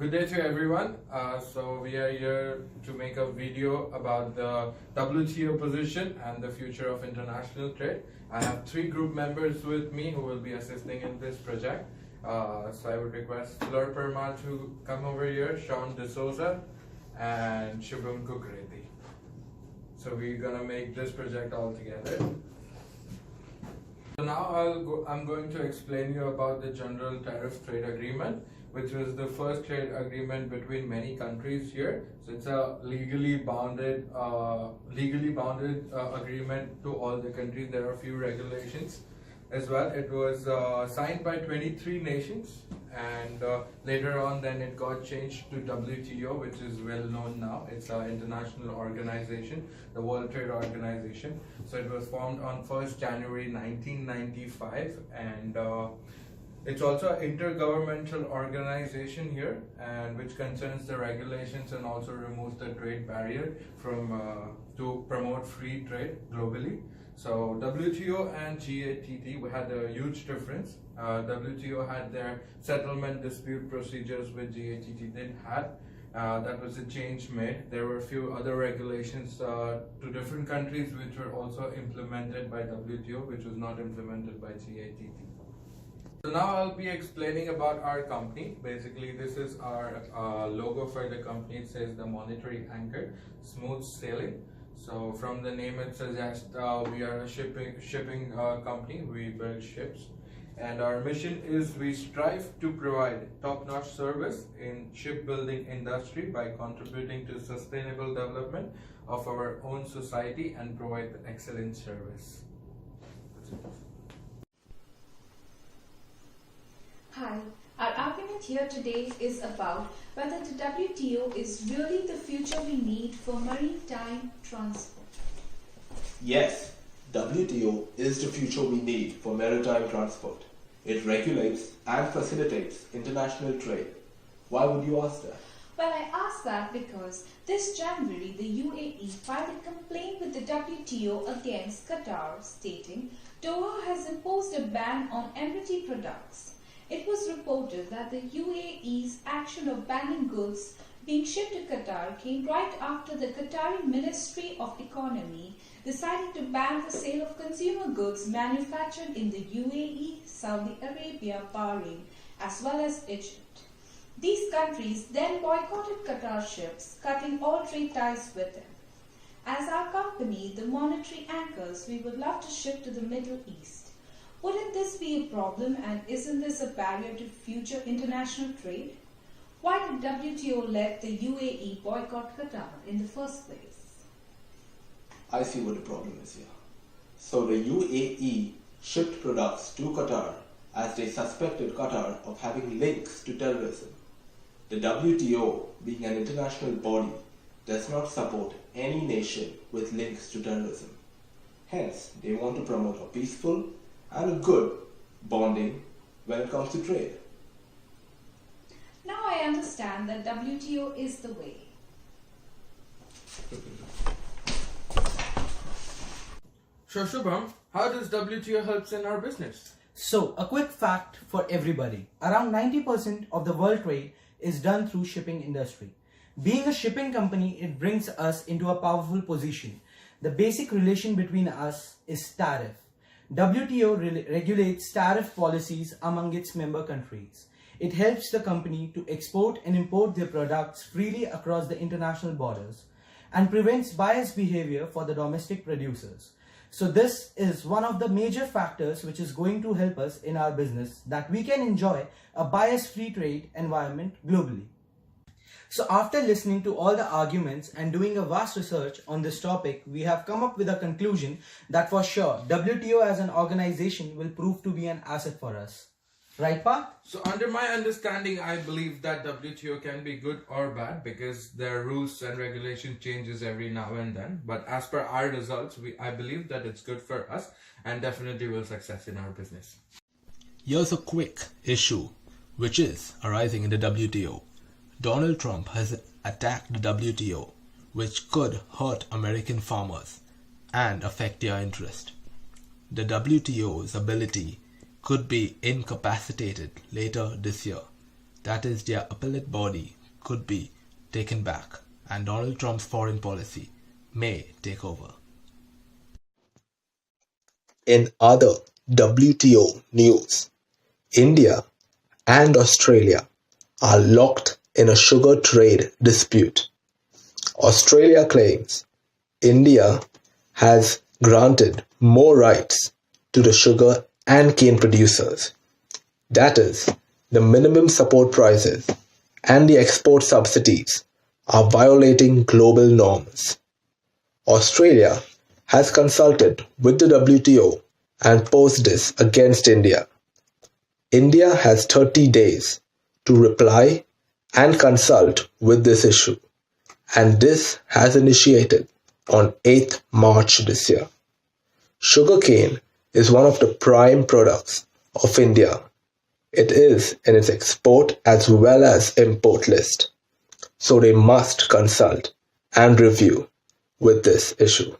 Good day to everyone. So we are here to make a video about the WTO position and the future of international trade. I have three group members with me who will be assisting in this project. So I would request Fleur Perma to come over here, Sean D'Souza, and Shubham Kukreti. So we're gonna make this project all together. So now I'm going to explain you about the General Tariff Trade Agreement, which was the first trade agreement between many countries here. So it's a legally bounded agreement to all the countries. There are a few regulations as well. It was signed by 23 nations, and later on then it got changed to WTO, which is well known now. It's an international organization, the World Trade Organization. So it was formed on 1st January 1995, and it's also an intergovernmental organization here, and which concerns the regulations and also removes the trade barrier from to promote free trade globally. So WTO and GATT had a huge difference. WTO had their settlement dispute procedures, which GATT didn't have. That was a change made. There were a few other regulations to different countries which were also implemented by WTO, which was not implemented by GATT. So now I'll be explaining about our company. Basically, this is our logo for the company. It says the monetary anchor, smooth sailing. So from the name it suggests we are a shipping company. We build ships, and our mission is we strive to provide top-notch service in shipbuilding industry by contributing to sustainable development of our own society and provide excellent service. Hi, our argument here today is about whether the WTO is really the future we need for maritime transport. Yes, WTO is the future we need for maritime transport. It regulates and facilitates international trade. Why would you ask that? Well, I ask that because this January the UAE filed a complaint with the WTO against Qatar, stating Doha has imposed a ban on Emirati products. It was reported that the UAE's action of banning goods being shipped to Qatar came right after the Qatari Ministry of Economy decided to ban the sale of consumer goods manufactured in the UAE, Saudi Arabia, Bahrain, as well as Egypt. These countries then boycotted Qatar ships, cutting all trade ties with them. As our company, the Monetary Anchors, we would love to ship to the Middle East. Wouldn't this be a problem, and isn't this a barrier to future international trade? Why did WTO let the UAE boycott Qatar in the first place? I see what the problem is here. So the UAE shipped products to Qatar as they suspected Qatar of having links to terrorism. The WTO, being an international body, does not support any nation with links to terrorism. Hence, they want to promote a peaceful and a good bonding when it comes to trade. Now I understand that WTO is the way. So Shubham, how does WTO helps in our business? So, a quick fact for everybody. Around 90% of the world trade is done through shipping industry. Being a shipping company, it brings us into a powerful position. The basic relation between us is tariff. WTO regulates tariff policies among its member countries. It helps the company to export and import their products freely across the international borders and prevents biased behavior for the domestic producers. So this is one of the major factors which is going to help us in our business, that we can enjoy a bias-free trade environment globally. So after listening to all the arguments and doing a vast research on this topic, we have come up with a conclusion that for sure WTO as an organization will prove to be an asset for us. Right, Pa? So under my understanding, I believe that WTO can be good or bad because their rules and regulation changes every now and then. But as per our results, I believe that it's good for us and definitely will success in our business. Here's a quick issue which is arising in the WTO. Donald Trump has attacked the WTO, which could hurt American farmers and affect their interest. The WTO's ability could be incapacitated later this year that is, their appellate body, could be taken back and Donald Trump's foreign policy may take over. In other WTO news, India and Australia are locked in a sugar trade dispute. Australia claims India has granted more rights to the sugar and cane producers. That is, the minimum support prices and the export subsidies are violating global norms. Australia has consulted with the WTO and posed this against India. India has 30 days to reply and consult with this issue, and this has initiated on 8th March this year. Sugarcane is one of the prime products of India. It is in its export as well as import list, so they must consult and review with this issue.